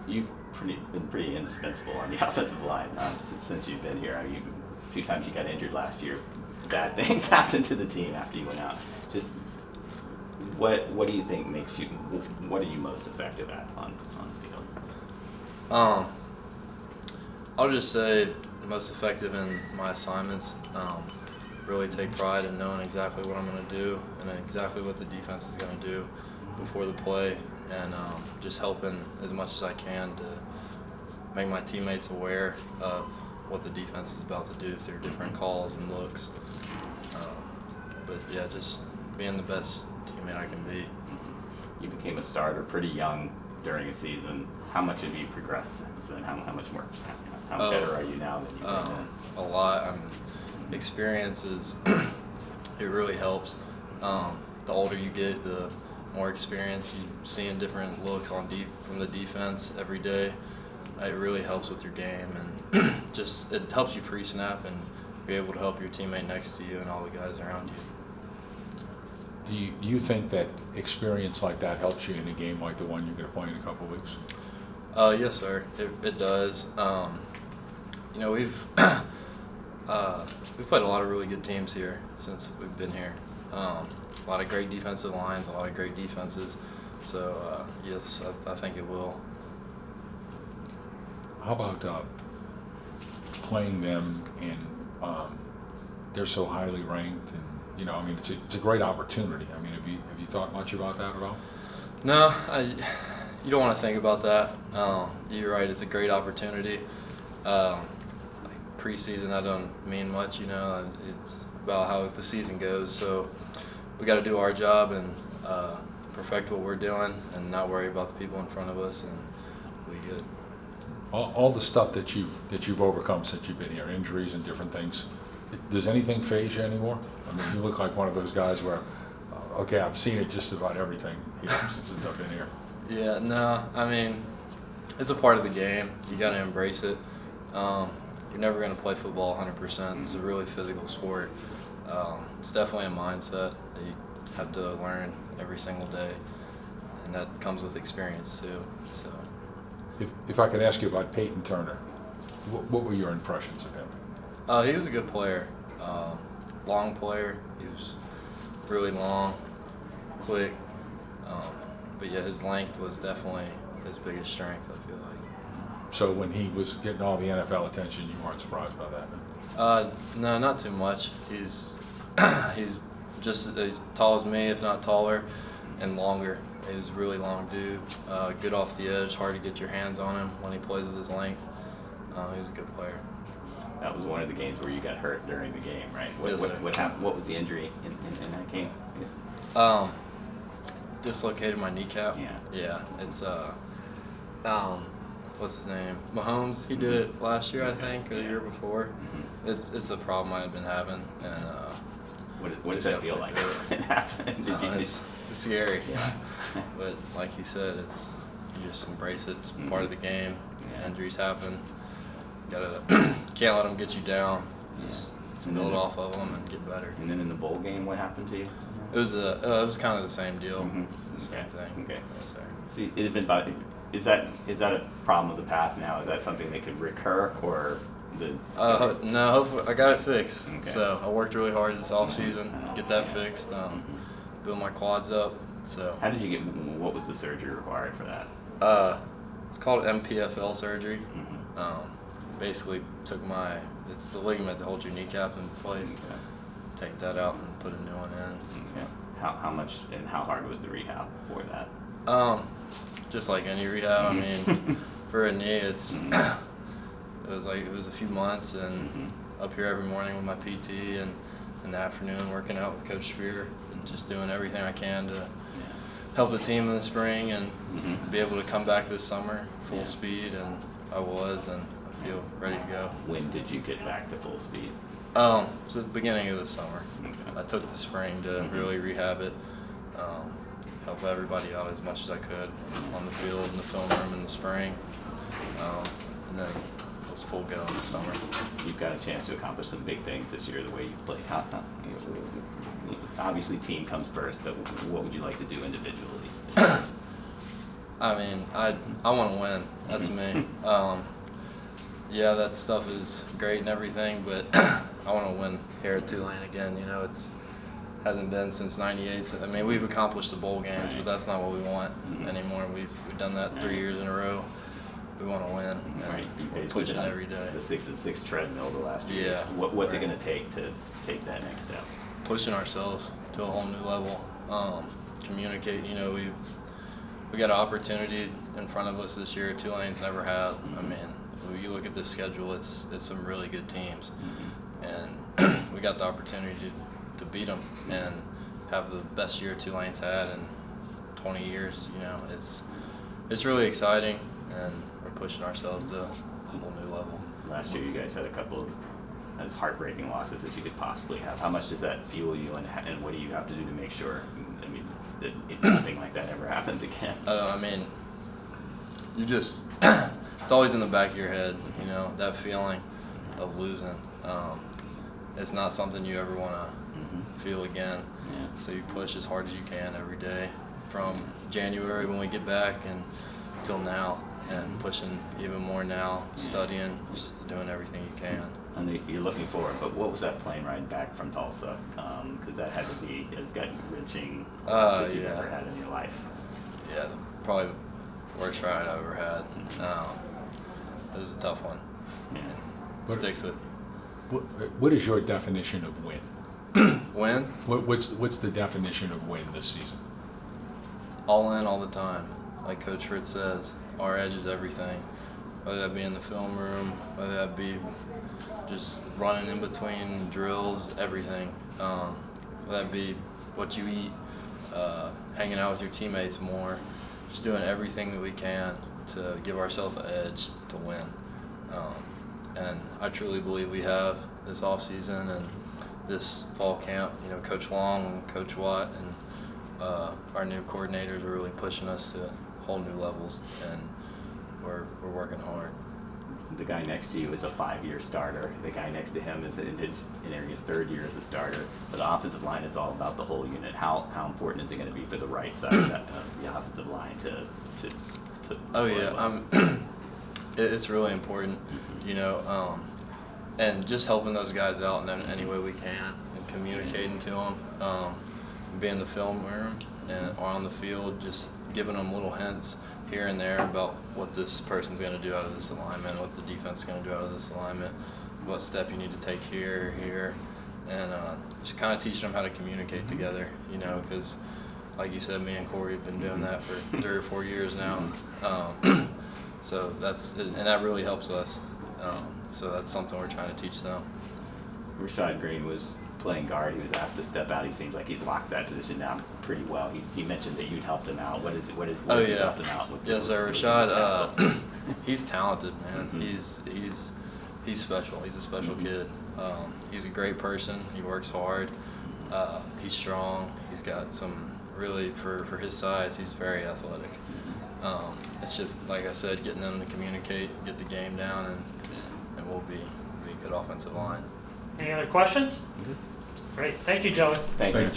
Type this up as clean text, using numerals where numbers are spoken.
you've been pretty indispensable on the offensive line since you've been here. I mean, 2 times you got injured last year. Bad things happened to the team after you went out. Just what do you think makes you? What are you most effective at on the field? I'll just say most effective in my assignments. Really take pride in knowing exactly what I'm going to do and exactly what the defense is going to do before the play, and just helping as much as I can to make my teammates aware of what the defense is about to do through different calls and looks. But yeah, just being the best teammate I can be. You became a starter pretty young during a season. How much have you progressed since then? How much more? How better are you now than you've been then? A lot. Experience is it really helps. The older you get, the more experience you seeing different looks from the defense every day. It really helps with your game, and just it helps you pre-snap and be able to help your teammate next to you and all the guys around you. Do you think that experience like that helps you in a game like the one you're going to play in a couple of weeks? Yes, sir. It does. We've played a lot of really good teams here since we've been here. A lot of great defensive lines, a lot of great defenses. So yes, I think it will. How about playing them and they're so highly ranked, and it's a great opportunity. I mean, have you thought much about that at all? No, you don't want to think about that. You're right; it's a great opportunity. Preseason, that don't mean much. It's about how the season goes. So we got to do our job and perfect what we're doing, and not worry about the people in front of us, and we good. All the stuff that you've overcome since you've been here, injuries and different things, does anything faze you anymore? I mean, you look like one of those guys where, okay, I've seen it just about everything here since I've been here. Yeah, no, I mean, it's a part of the game. You got to embrace it. You're never going to play football 100%. It's a really physical sport. It's definitely a mindset that you have to learn every single day, and that comes with experience too. So, if I could ask you about Peyton Turner, what were your impressions of him? He was a good player, long player. He was really long, quick, but yeah, his length was definitely his biggest strength, I feel like. So when he was getting all the NFL attention, you weren't surprised by that? No, not too much. He's just as tall as me, if not taller, and longer. He's a really long dude, good off the edge, hard to get your hands on him when he plays with his length. He's a good player. That was one of the games where you got hurt during the game, right? What happened? What was the injury in that game? Dislocated my kneecap. Yeah. It's what's his name? Mahomes. He did it last year, I think, or the year before. Mm-hmm. It's a problem I had been having, and what does that feel like when it happened? It's scary. Yeah. But like you said, you just embrace it. It's part of the game. Yeah. Injuries happen. Can't let them get you down. Just build off of them and get better. And then in the bowl game, what happened to you? It was kind of the same deal. Mm-hmm. The same thing. Okay. Yes, sir. See, it had been about. Is that a problem of the past now? Is that something that could recur, or no, hopefully I got it fixed. Okay. So I worked really hard this off season, get that fixed, build my quads up. So how did you get? What was the surgery required for that? It's called Mpfl Surgery. Mm-hmm. Basically it's the ligament that holds your kneecap in place. Okay. Take that out and put a new one in. Okay. So. How much and how hard was the rehab for that? Just like any rehab. I mean, for a knee, it was a few months, and up here every morning with my PT, and in the afternoon working out with Coach Spear, and just doing everything I can to help the team in the spring and be able to come back this summer full speed, and I was, and I feel ready to go. When did you get back to full speed? So the beginning of the summer. Okay. I took the spring to really rehab it, help everybody out as much as I could on the field, in the film room in the spring, and then it was full go in the summer. You've got a chance to accomplish some big things this year the way you played. Obviously team comes first, but what would you like to do individually? I mean, I want to win. That's me. Yeah, that stuff is great and everything, but I want to win here at Tulane again. You know, it's hasn't been since '98. So, I mean, we've accomplished the bowl games, but that's not what we want anymore. We've done that 3 years in a row. We want to win. And Right, you we're basically pushing been on every day. the 6-6 treadmill the last year. Yeah. What's it Right. going to take to take that next step? Pushing ourselves to a whole new level. Communicate. You know, we got an opportunity in front of us this year Tulane's never had. I mean, when you look at this schedule, it's some really good teams, and we got the opportunity to beat them and have the best year Tulane's had in 20 years. You know, it's really exciting, and we're pushing ourselves to a whole new level. Last year, you guys had a couple of as heartbreaking losses as you could possibly have. How much does that fuel you, and what do you have to do to make sure, I mean, that nothing like that ever happens again? I mean, you just, it's always in the back of your head, you know, that feeling of losing. It's not something you ever want to feel again. Yeah. So you push as hard as you can every day from January when we get back and till now, and pushing even more now, studying, just doing everything you can. And you're looking forward, but what was that plane ride back from Tulsa? Because that had to be as gut-wrenching as you've Yeah. ever had in your life. Yeah, probably the worst ride I've ever had. It was a tough one. Yeah. It sticks with What is your definition of win? you. Win? What's the definition of win this season? All in all the time. Like Coach Fritz says, our edge is everything. Whether that be in the film room, whether that be just running in between drills, everything. Whether that be what you eat, hanging out with your teammates more, just doing everything that we can to give ourselves an edge to win. And I truly believe we have this off season and this fall camp. You know, Coach Long and Coach Watt and our new coordinators are really pushing us to whole new levels, and we're working hard. The guy next to you is a 5-year starter. The guy next to him is in his 3rd year as a starter. But the offensive line is all about the whole unit. How important is it going to be for the right side of the offensive line to Oh play yeah, well? it's really important, you know, and just helping those guys out in any way we can, and communicating to them, being in the film room and or on the field, just giving them little hints here and there about what this person's going to do out of this alignment, what the defense is going to do out of this alignment, what step you need to take here, and just kind of teaching them how to communicate together, you know, because like you said, me and Corey have been doing that for 3 or 4 years now. So and that really helps us. So that's something we're trying to teach them. Rashad Green was playing guard. He was asked to step out. He seems like he's locked that position down pretty well. He mentioned that you'd helped him out. What is helped him out with? Yes, sir. Rashad, he's talented, man. He's special. He's a special kid. He's a great person. He works hard. He's strong. He's got some really, for his size, he's very athletic. It's just, like I said, getting them to communicate, get the game down, and we'll be a good offensive line. Any other questions? Great. Thank you, Joey. Thank you.